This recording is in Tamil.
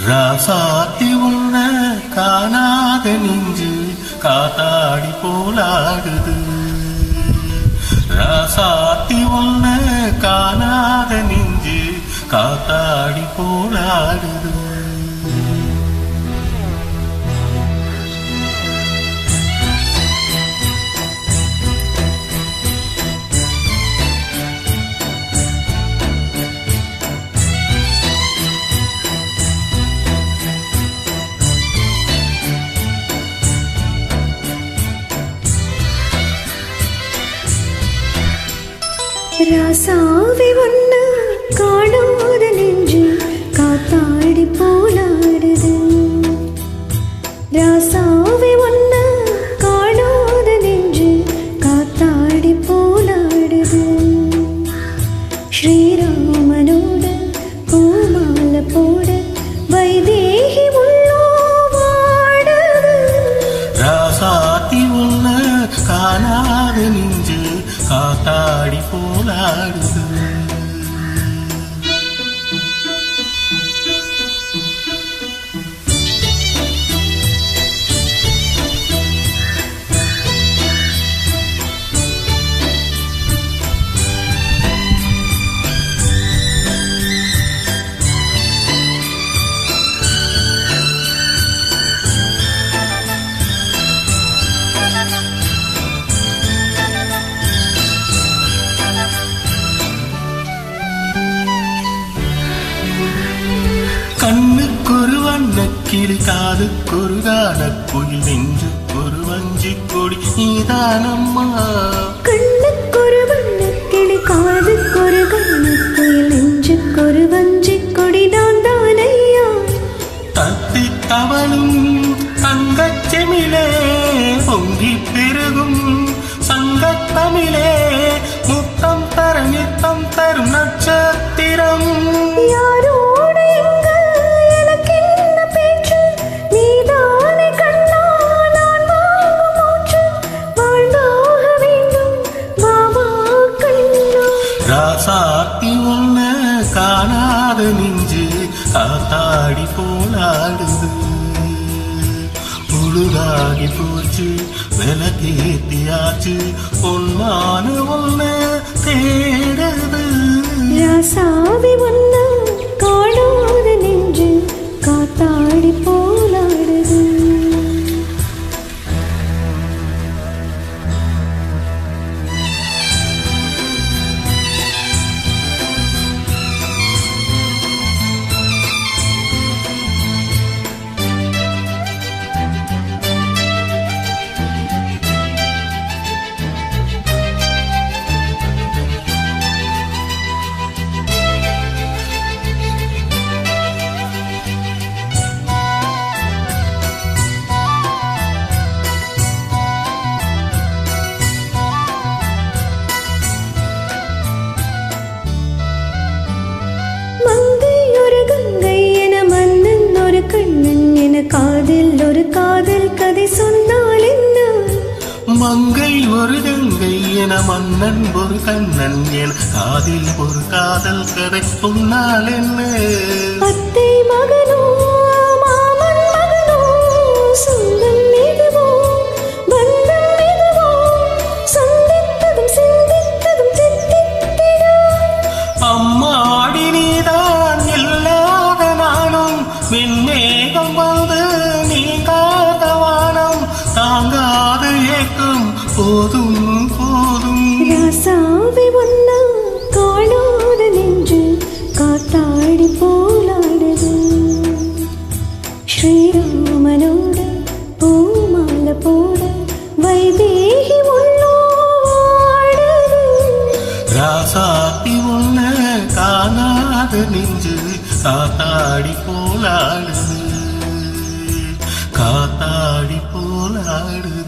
ராசாத்தி உன்ன காணாத நெஞ்சு காத்தாடி போலாடுது. ராசாத்தி உன்ன காணாத நெஞ்சு காத்தாடி போலாடுது. ராசாவே ஒன்னு காணாத நெஞ்சு காத்தாடி போலாடுது. ராசாவே ஒன்னு காணாத நெஞ்சு காத்தாடி போலாடுது. ஸ்ரீராமனோட பூமாலை போட வைதேகி உள்ளோ வாடுது. ராசாத்தி ஒன்னு காணாத நெஞ்சு காத்தாடி போலாடுது. கண்ணுக்கொரு வண்ணக்கிளி காதுக்கொரு கானக்குயில் நெஞ்சுக்கொரு வஞ்சிக் கொடி நீதானம்மா. கண்ணுக்கொரு வண்ணக்கிளி காதுக்கொரு கானக்குயில் நெஞ்சுக்கொரு வஞ்சிக் கொடி நான் தானையா. தத்தி தவளும் தங்கச்செமிலே பொங்கி பெருகும் சங்கத்தமிழே முத்தம் தர நித்தம் தரும் நட்சத்திரம். ராசாத்தி உன்ன காணாத நெஞ்சு காத்தாடி போலாடுது. புழுதாகி போச்சு விலகேத்தியாச்சு பொன்மான உன்ன தேடுது. ராசாவே ஒன்னு காணாத நெஞ்சு காத்தாடி போலாடுது. காதில் ஒரு காதல் கதை சொன்னால் என்ன? மங்கை ஒரு கங்கை என மன்னன் ஒரு கண்ணன் என காதில் ஒரு காதல் கதை சொன்னால் என்ன? அத்தை மகனோ மாமன் மகனோ சொந்தம் எதுவோ பந்தம் எதுவோ சந்தித்ததும் சிந்தித்ததும் சித்தித்திடும். அம்மாடி நீதான் இல்லாத நானும் விண்மேகம் வந்து நீங்காத வானம் தாங்காத ஏக்கம் போதும் போதும். ராசாவே ஒன்னா காணாத நெஞ்சு காத்தாடி போலாடுது. ஸ்ரீராமனோட பூமாலை போட வைதேகி உள்ளோ வாடுது. ராசாத்தி உன்ன காணாத நெஞ்சு காத்தாடி போலாடுது. காத்தாடி போலாடுது.